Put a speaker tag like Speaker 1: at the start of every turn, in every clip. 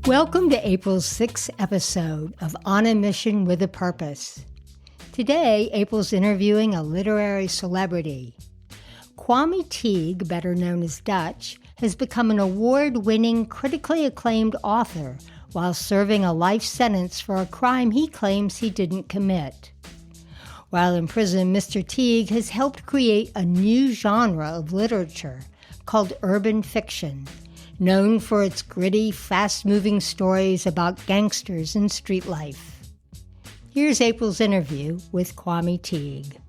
Speaker 1: Welcome to April's 6th episode of On a Mission with a Purpose. Today, April's interviewing a literary celebrity. Kwame Teague, better known as Dutch, has become an award-winning, critically acclaimed author while serving a life sentence for a crime he claims he didn't commit. While in prison, Mr. Teague has helped create a new genre of literature called urban fiction, known for its gritty, fast-moving stories about gangsters and street life. Here's April's interview with Kwame Teague.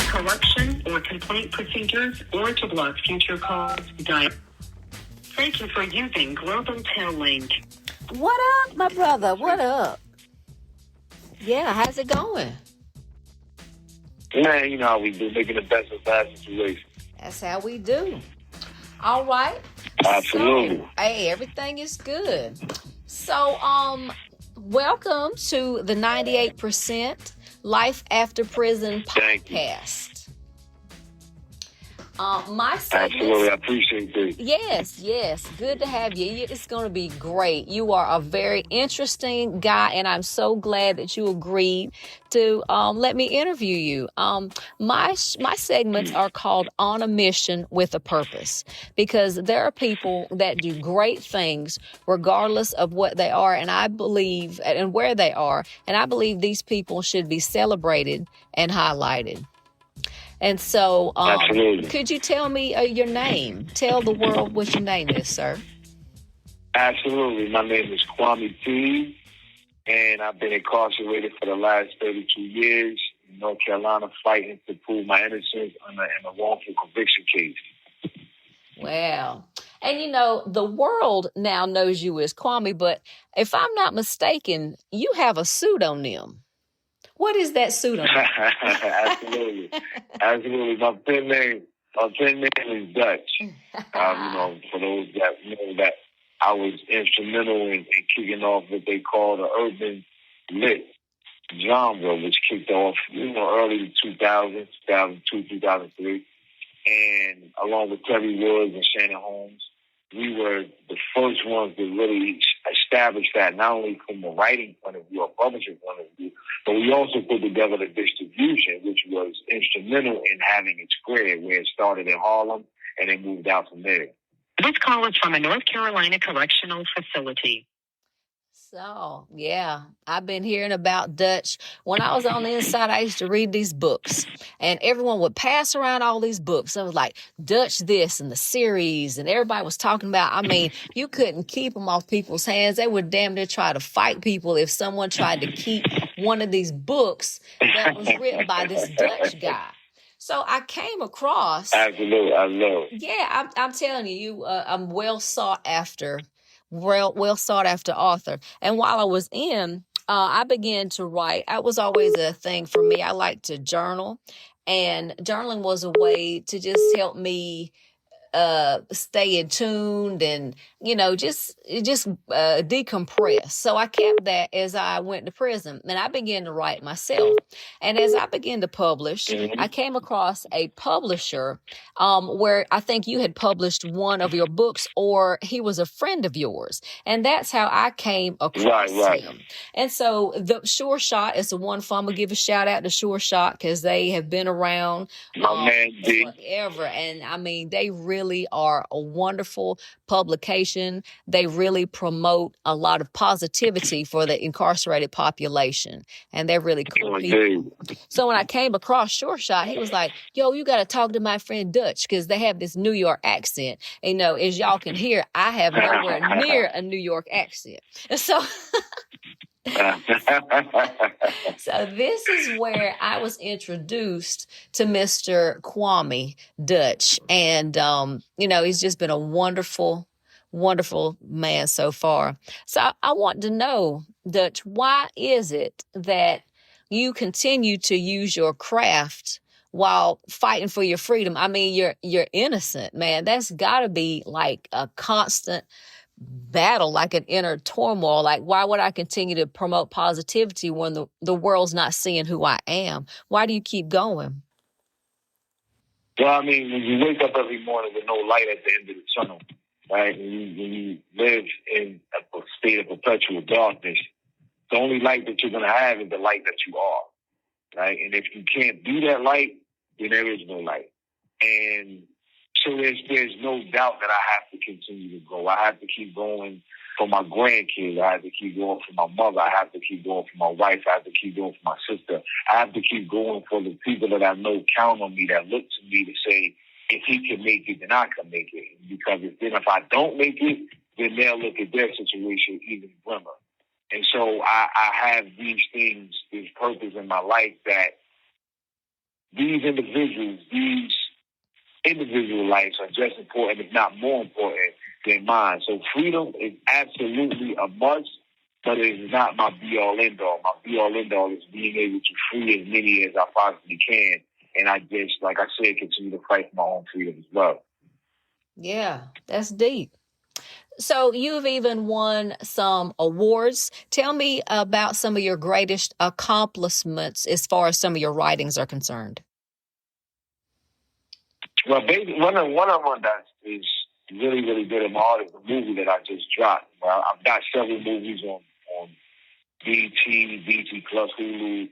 Speaker 2: Correction or complaint procedures or to block future calls, dial. Thank you for using Global Tel Link.
Speaker 3: What up, my brother? What up? Yeah, how's it going?
Speaker 4: Man, you know how we do, making the best of bad situations.
Speaker 3: That's how we do. All right.
Speaker 4: Absolutely.
Speaker 3: So, hey, everything is good. So, welcome to the 98% Life After Prison podcast. My segments,
Speaker 4: absolutely, I appreciate this.
Speaker 3: Yes. Good to have you. It's going to be great. You are a very interesting guy, and I'm so glad that you agreed to let me interview you. My segments are called On a Mission with a Purpose, because there are people that do great things regardless of what they are, and I believe, and where they are, and I believe these people should be celebrated and highlighted. And so, could you tell me your name? Tell the world what your name is, sir.
Speaker 4: Absolutely. My name is Kwame Teague, and I've been incarcerated for the last 32 years in North Carolina, fighting to prove my innocence in a wrongful conviction case.
Speaker 3: Wow. And, you know, the world now knows you as Kwame, but if I'm not mistaken, you have a pseudonym. What is that pseudonym?
Speaker 4: Absolutely. My pen name is Dutch. For those that know that I was instrumental in kicking off what they call the urban lit genre, which kicked off, early 2000s, 2002, 2003. And along with Terry Woods and Shannon Holmes, we were the first ones to really establish that, not only from a writing point of view or publishing point of view, but we also put together the distribution, which was instrumental in having it spread, where it started in Harlem and then moved out from there.
Speaker 2: This call is from a North Carolina correctional facility.
Speaker 3: So, yeah, I've been hearing about Dutch. When I was on the inside, I used to read these books, and everyone would pass around all these books. I was like, Dutch this and the series, and everybody was talking about, you couldn't keep them off people's hands. They would damn near try to fight people if someone tried to keep one of these books that was written by this Dutch guy. So I came across.
Speaker 4: Absolutely, I know.
Speaker 3: Yeah, I'm telling you, I'm well sought after author. And while I was in, I began to write. That was always a thing for me. I like to journal, and journaling was a way to just help me stay in tuned and, just decompress. So I kept that as I went to prison, and I began to write myself. And as I began to publish, I came across a publisher where I think you had published one of your books, or he was a friend of yours. And that's how I came across him. And so the Sure Shot is the one I'm going to give a shout out to Sure Shot, because they have been around forever. And they really are a wonderful publication. They really promote a lot of positivity for the incarcerated population, and they're really cool people. So when I came across Sure Shot, he was like, yo, you got to talk to my friend Dutch, because they have this New York accent. And, as y'all can hear, I have nowhere near a New York accent. And so... So this is where I was introduced to Mr. Kwame Dutch. And, he's just been a wonderful, wonderful man so far. So I want to know, Dutch, why is it that you continue to use your craft while fighting for your freedom? You're innocent, man. That's got to be like a constant battle, like an inner turmoil. Like, why would I continue to promote positivity when the world's not seeing who I am? Why do you keep going?
Speaker 4: Well, I mean, when you wake up every morning with no light at the end of the tunnel, right? When you live in a state of perpetual darkness, the only light that you're going to have is the light that you are, right? And if you can't be that light, then there is no light. And so there's no doubt that I have to continue to go. I have to keep going for my grandkids. I have to keep going for my mother. I have to keep going for my wife. I have to keep going for my sister. I have to keep going for the people that I know count on me, that look to me to say, if he can make it, then I can make it. Because if I don't make it, then they'll look at their situation even grimmer. And so I have these things, this purpose in my life, that these individual lives are just important, if not more important than mine. So freedom is absolutely a must, but it is not my be-all, end-all. My be-all, end-all is being able to free as many as I possibly can. And I just, like I said, continue to fight for my own freedom as well.
Speaker 3: Yeah, that's deep. So you've even won some awards. Tell me about some of your greatest accomplishments as far as some of your writings are concerned.
Speaker 4: Well, basically, one of them that is really, really good in my heart is the movie that I just dropped. Well, I've got several movies on BT Plus, Hulu,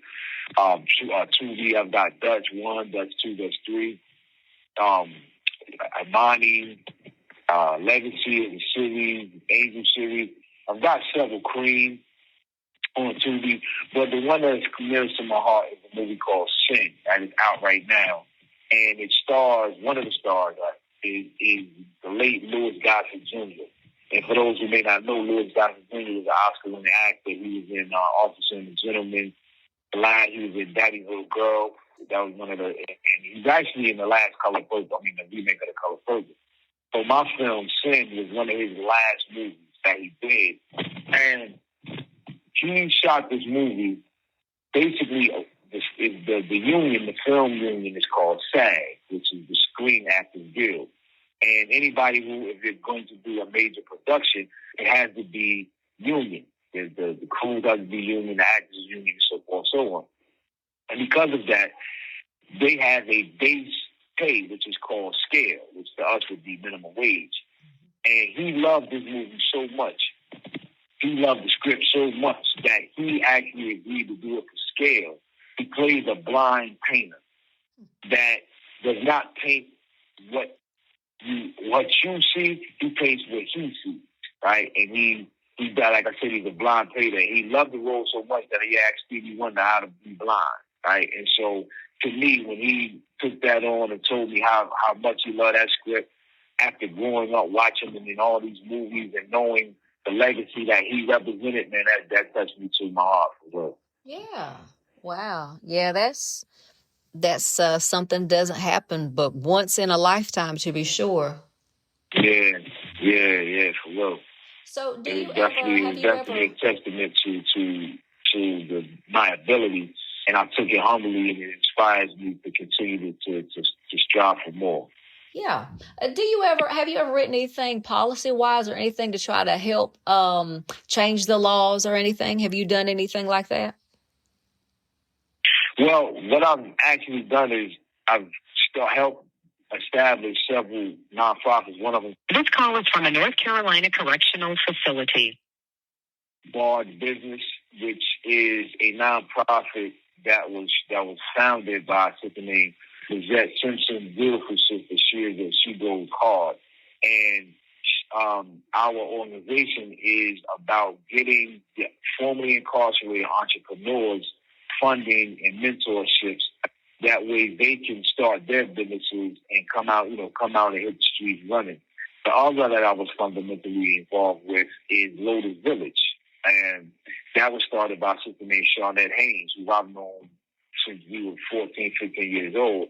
Speaker 4: Tubi. I've got Dutch 1, Dutch 2, Dutch 3, Imani, Legacy, the series, Angel series. I've got several, Cream on Tubi, but the one that's nearest to my heart is a movie called Sin that is out right now. And it stars, one of the stars is the late Louis Gossett Jr. And for those who may not know, Louis Gossett Jr. was an Oscar-winning actor. He was in Officer and the Gentleman. He was in Daddy's Little Girl. That was one of the, and he's actually in the last Color Purple. I mean, the remake of the Color Purple. So my film, Sin, was one of his last movies that he did. And he shot this movie, basically, the union, the film union is called SAG, which is the Screen Actors Guild. And anybody who, if they're going to do a major production, it has to be union. The crew has to be union, the actors union, and so forth, so on. And because of that, they have a base pay, which is called scale, which to us would be minimum wage. And he loved this movie so much. He loved the script so much that he actually agreed to do it for scale. He plays a blind painter that does not paint what you see. He paints what he sees, right? And he like I said, he's a blind painter. He loved the role so much that he asked Stevie Wonder how to be blind, right? And so to me, when he took that on and told me how much he loved that script, after growing up watching him in all these movies and knowing the legacy that he represented, man, that touched me to my heart for real.
Speaker 3: Yeah. Wow. Yeah, that's something doesn't happen but once in a lifetime, to be sure.
Speaker 4: Yeah, for real.
Speaker 3: So do you
Speaker 4: definitely a testament to my ability, and I took it humbly, and it inspires me to continue to strive for more.
Speaker 3: Yeah. Have you ever written anything policy-wise or anything to try to help change the laws or anything? Have you done anything like that?
Speaker 4: Well, what I've actually done is I've helped establish several nonprofits. One of them.
Speaker 2: This call is from a North Carolina correctional facility.
Speaker 4: Barred Business, which is a nonprofit that was founded by a sister named Lizette Simpson, beautiful sister. She goes hard, and our organization is about getting the formerly incarcerated entrepreneurs funding and mentorships. That way they can start their businesses and come out and hit the streets running. The other that I was fundamentally involved with is Lotus Village. And that was started by a sister named Shawnette Haynes, who I've known since we were 14, 15 years old.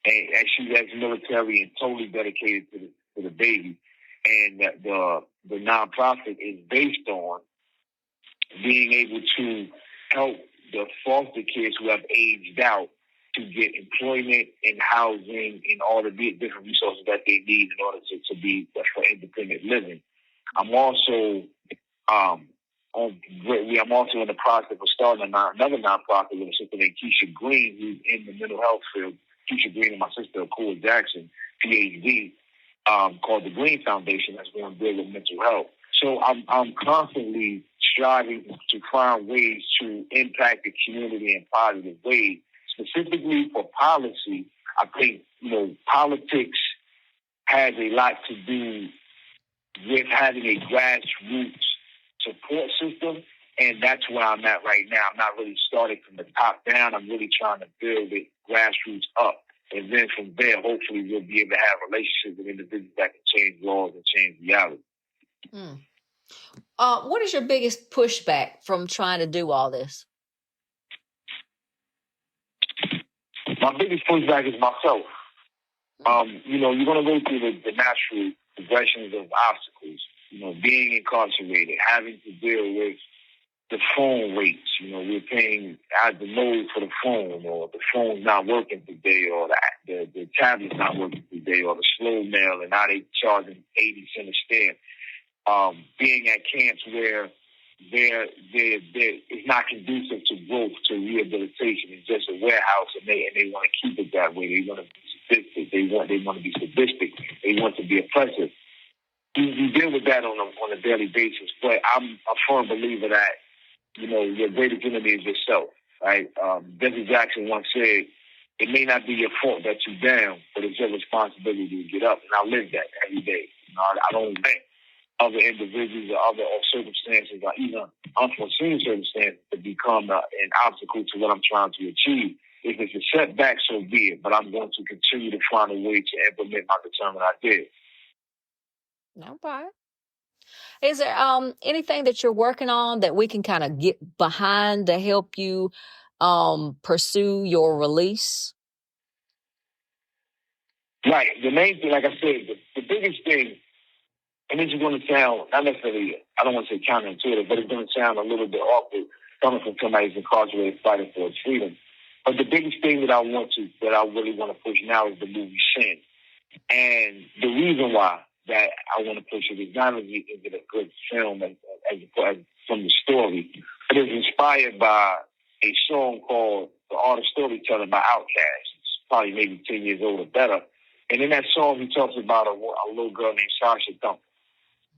Speaker 4: And she's ex-military and totally dedicated to the baby. And the nonprofit is based on being able to help the foster kids who have aged out to get employment and housing and all the different resources that they need in order to be for independent living. I'm also in the process of starting another nonprofit with a sister named Keisha Green, who's in the mental health field, Future Green and my sister, Cole Jackson, PhD, called the Green Foundation that's going to deal with mental health. So I'm constantly striving to find ways to impact the community in positive ways. Specifically for policy, I think, politics has a lot to do with having a grassroots support system, and that's where I'm at right now. I'm not really starting from the top down. I'm really trying to build it grassroots up. And then from there, hopefully we'll be able to have relationships with individuals that can change laws and change reality.
Speaker 3: What is your biggest pushback from trying to do all this?
Speaker 4: My biggest pushback is myself. You're going to go through the natural progressions of obstacles. Being incarcerated, having to deal with the phone rates. We're paying out the load for the phone, or the phone's not working today, or the tablet's not working today, or the slow mail, and now they charging 80 cents a stamp. Being at camps where it's not conducive to growth, to rehabilitation. It's just a warehouse, and they want to keep it that way. They want to be sadistic. They want to be sadistic. They want to be oppressive. You deal with that on a daily basis, but I'm a firm believer that your greatest enemy is yourself. Right? Jesse Jackson once said, "It may not be your fault that you're down, but it's your responsibility to get up." And I live that every day. I don't let other individuals or other circumstances or even unforeseen circumstances to become an obstacle to what I'm trying to achieve. If it's a setback, so be it. But I'm going to continue to find a way to implement my determined idea.
Speaker 3: Okay. Is there anything that you're working on that we can kind of get behind to help you pursue your release?
Speaker 4: Right. The main thing, like I said, the biggest thing, and this is going to sound, not necessarily, I don't want to say counterintuitive, but it's going to sound a little bit awkward coming from somebody who's incarcerated fighting for its freedom. But the biggest thing that I really want to push now is the movie Sin. And the reason why that I want to push it is not only is it a good film as from the story, but it's inspired by a song called The Art of Storytelling by Outkast. It's probably maybe 10 years old or better. And in that song, he talks about a little girl named Sasha Thumper.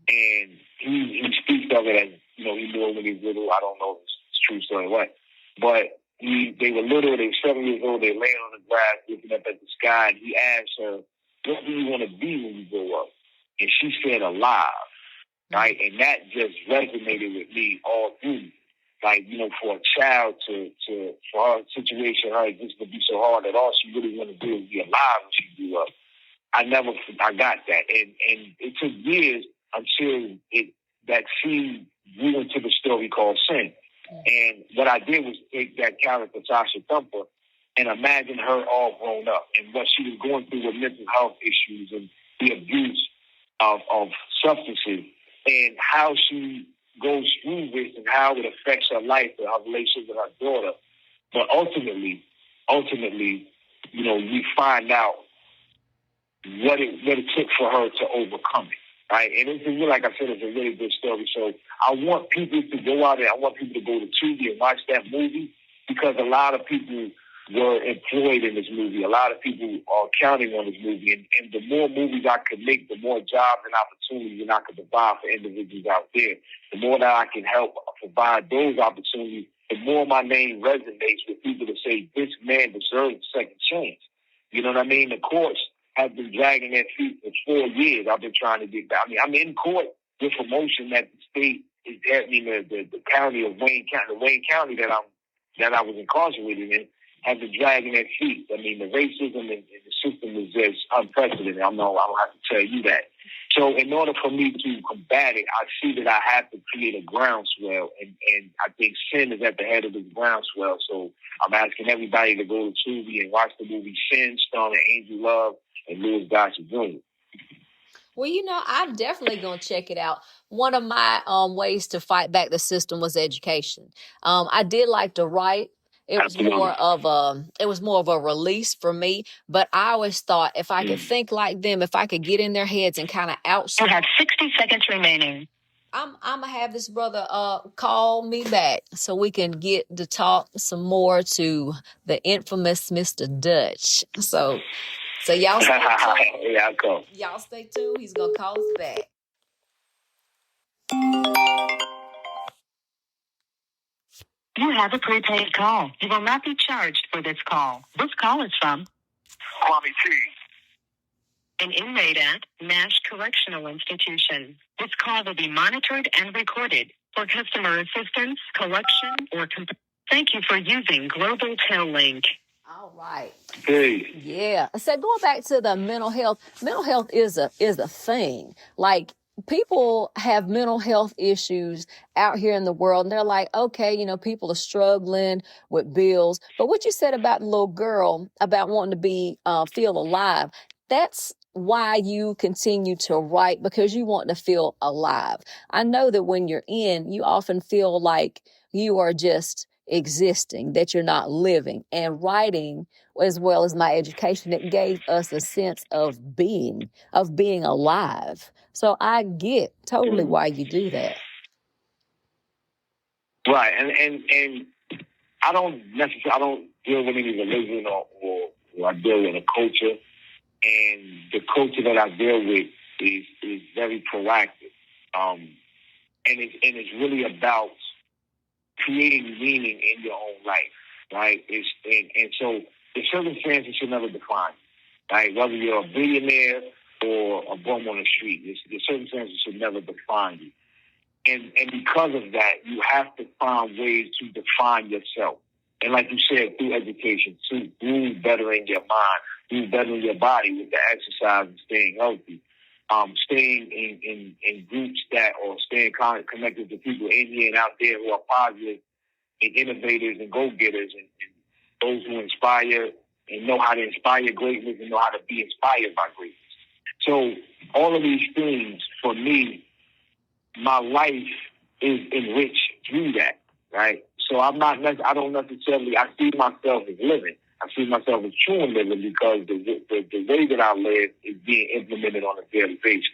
Speaker 4: And he speaks of it as, he knew her when he was little. I don't know if it's a true story or what. But they were little, they were 7 years old, they laying on the grass looking up at the sky, and he asked her, "What do you want to be when you grow up?" And she said, "Alive." Right? And that just resonated with me all through. Like, for a child for her situation, her just to be so hard that all she really wanted to do is be alive when she grew up. I got that. And it took years until that scene grew into the story called Sin. And what I did was take that character, Sasha Thumper, and imagine her all grown up and what she was going through with mental health issues and the abuse of substances, and how she goes through this and how it affects her life and her relationship with her daughter. But ultimately, we find out what it took for her to overcome it. Right? And it's like I said, it's a really good story. So I want people to go out there. I want people to go to Tubi and watch that movie, because a lot of people were employed in this movie. A lot of people are counting on this movie. And the more movies I can make, the more jobs and opportunities that I can provide for individuals out there. The more that I can help provide those opportunities, the more my name resonates with people to say, this man deserves a second chance. You know what I mean? The courts have been dragging their feet for 4 years. I've been trying to get back. I mean, I'm in court with a motion that the state is, the county of Wayne County, the Wayne County that I was incarcerated in, have been dragging their feet. I mean, the racism in the system is just unprecedented. I don't have to tell you that. So in order for me to combat it, I see that I have to create a groundswell, and I think Sin is at the head of this groundswell. So I'm asking everybody to go to Tubi and watch the movie Sin, starring Angel Love and Louis Gossett Jr.
Speaker 3: Well, I'm definitely going to check it out. One of my ways to fight back the system was education. I did like to write. It was more of a release for me. But I always thought if I could think like them, if I could get in their heads and kind of
Speaker 2: You have 60 seconds remaining.
Speaker 3: I'm gonna have this brother call me back so we can get to talk some more to the infamous Mr. Dutch. So y'all stay tuned.
Speaker 4: Yeah, I'll go.
Speaker 3: Y'all stay tuned. He's gonna call us back.
Speaker 2: You have a prepaid call. You will not be charged for this call. This call is from
Speaker 4: Kwame Teague.
Speaker 2: an inmate at Nash Correctional Institution. This call will be monitored and recorded for customer assistance, collection, or Thank you for using Global Tel Link.
Speaker 3: All right.
Speaker 4: Hey.
Speaker 3: Yeah. So going back to the mental health is a thing. Like, people have mental health issues out here in the world, and they're like, okay, people are struggling with bills. But what you said about the little girl about wanting to feel alive, that's why you continue to write, because you want to feel alive. I know that when you're in, you often feel like you are just existing, that you're not living. And writing, as well as my education, it gave us a sense of being alive. So I get totally why you do that.
Speaker 4: Right, and I don't deal with any religion or I deal with a culture, and the culture that I deal with is very proactive, and it's really about creating meaning in your own life, right? So the circumstances should never define you, right? Whether you're a billionaire or a bum on the street, the circumstances should never define you. And because of that, you have to find ways to define yourself. And like you said, through education, through bettering your mind, through bettering your body with the exercise and staying healthy, staying in groups or staying connected to people in here and out there who are positive and innovators and go-getters and those who inspire and know how to inspire greatness and know how to be inspired by greatness. So all of these things, for me, my life is enriched through that, right? So I see myself as living. I see myself as true and living because the way that I live is being implemented on a daily basis.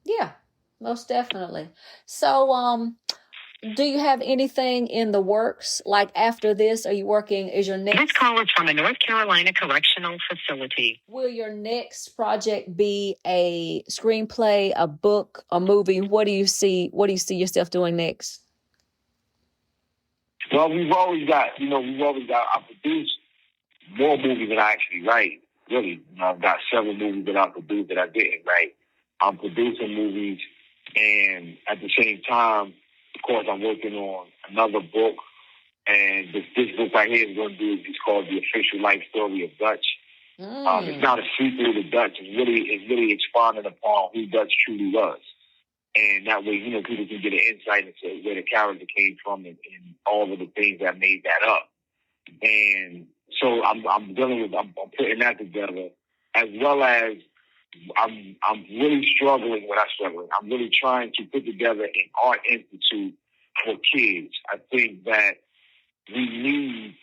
Speaker 3: Yeah, most definitely. So, do you have anything in the works? Like, after this, is your next...
Speaker 2: This call is from a North Carolina correctional facility.
Speaker 3: Will your next project be a screenplay, a book, a movie? What do you see yourself doing next?
Speaker 4: Well, we've always got, I produce more movies than I actually write. Really, I've got several movies that I produced that I didn't write. I'm producing movies, and at the same time, of course, I'm working on another book. And this book right here is going to do. It's called The Official Life Story of Dutch. It's not a sequel to Dutch. It's really expanding upon who Dutch truly was. And that way, people can get an insight into where the character came from and all of the things that made that up. And so I'm putting that together, as well as I'm really struggling. Well, not struggling. I'm really trying to put together an art institute for kids. I think that we need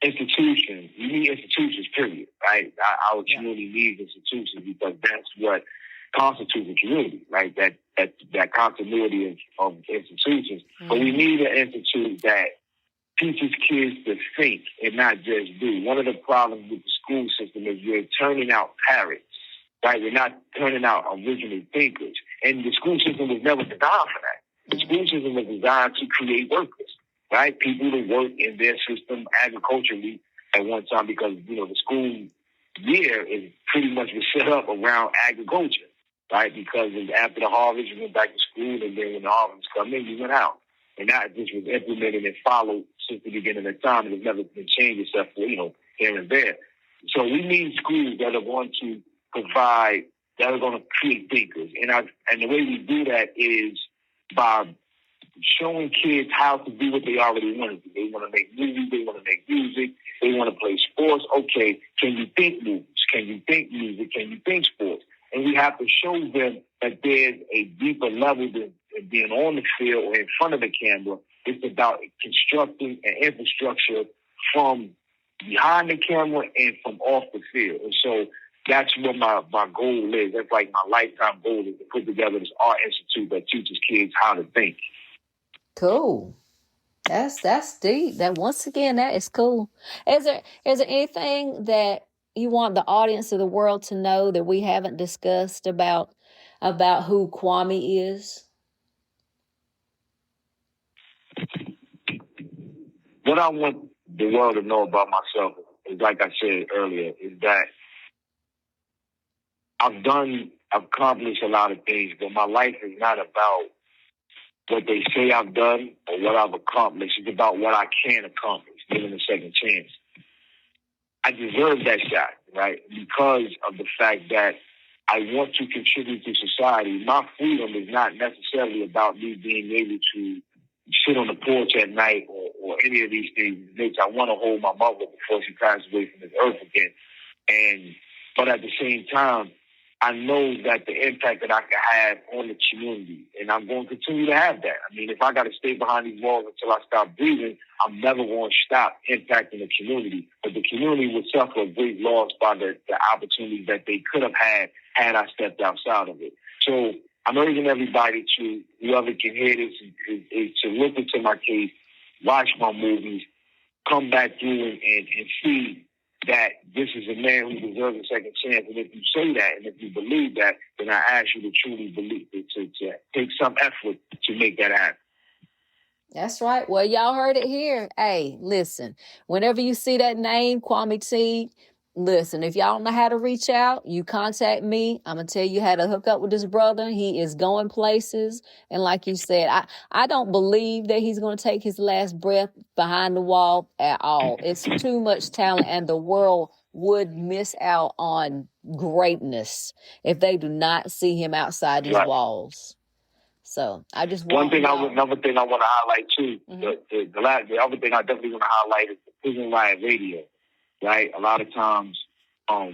Speaker 4: institutions, period, right? Our community needs institutions because that's what constitutes a community, right? That continuity of institutions. Mm-hmm. But we need an institute that teaches kids to think and not just do. One of the problems with the school system is we're turning out parrots, right? We're not turning out original thinkers. And the school system was never designed for that. The school system was designed to create workers, right? People to work in their system agriculturally at one time because, the school year is pretty much set up around agriculture, right? Because after the harvest, you went back to school, and then when the harvest come in, you went out. And that just was implemented and followed since the beginning of time. It has never been changed except for, here and there. So we need schools that are going to provide, that are going to create thinkers. And the way we do that is by showing kids how to do what they already want to do. They want to make movies, they want to make music, they want to play sports. Okay, can you think movies? Can you think music? Can you think sports? And we have to show them that there's a deeper level than being on the field or in front of the camera. It's about constructing an infrastructure from behind the camera and from off the field. And so that's what my goal is. That's like my lifetime goal is to put together this art institute that teaches kids how to think.
Speaker 3: Cool. That's deep. That once again, that is cool. Is there anything that you want the audience of the world to know that we haven't discussed about who Kwame is?
Speaker 4: What I want the world to know about myself is, like I said earlier, is that I've accomplished a lot of things, but my life is not about what they say I've done or what I've accomplished. It's about what I can accomplish, given a second chance. I deserve that shot, right? Because of the fact that I want to contribute to society. My freedom is not necessarily about me being able to sit on the porch at night or any of these things. I want to hold my mother before she passes away from this earth again. But at the same time, I know that the impact that I can have on the community, and I'm going to continue to have that. I mean, if I got to stay behind these walls until I stop breathing, I'm never going to stop impacting the community. But the community would suffer a great loss by the opportunities that they could have had I stepped outside of it. So I'm urging everybody to, whoever can hear this, is to look into my case, watch my movies, come back through and see that this is a man who deserves a second chance. And if you say that, and if you believe that, then I ask you to truly believe it, to take some effort to make that happen.
Speaker 3: That's right. Well, y'all heard it here. Hey, listen, whenever you see that name, Kwame Teague, listen, if y'all don't know how to reach out, you contact me. I'm going to tell you how to hook up with this brother. He is going places. And like you said, I don't believe that he's going to take his last breath behind the wall at all. It's too much talent, and the world would miss out on greatness if they do not see him outside these walls. So I just want
Speaker 4: another thing I want to highlight too. Mm-hmm. The other thing I definitely want to highlight is the Prison Riot Radio. Right, a lot of times, I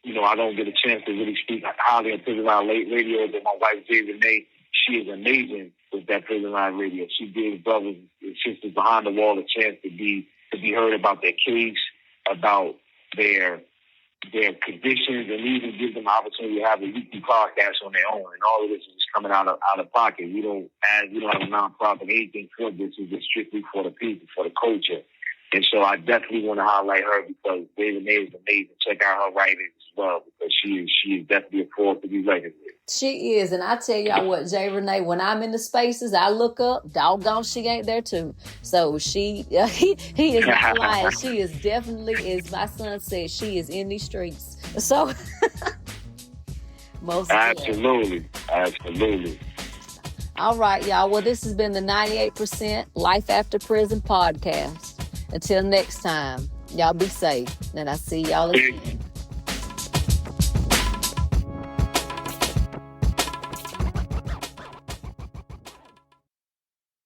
Speaker 4: don't get a chance to really speak highly on Prison Riot Radio. But my wife, Judy, she is amazing with that Prison Riot Radio. She gives brothers and sisters behind the wall a chance to be heard about their case, about their conditions, and even give them the opportunity to have a weekly podcast on their own. And all of this is just coming out of pocket. We don't have a nonprofit anything for this. It's just strictly for the people, for the culture. And so I definitely want to highlight her because David May is amazing. Check out her writings as well, because she is definitely a force to be reckoned with.
Speaker 3: She is. And I tell y'all what, Jay Renee, when I'm in the spaces, I look up, doggone, she ain't there too. So he is not lying. She is definitely, as my son said, she is in these streets. So most
Speaker 4: absolutely.
Speaker 3: All right, y'all. Well, this has been the 98% Life After Prison podcast. Until next time, y'all be safe. And I see y'all again.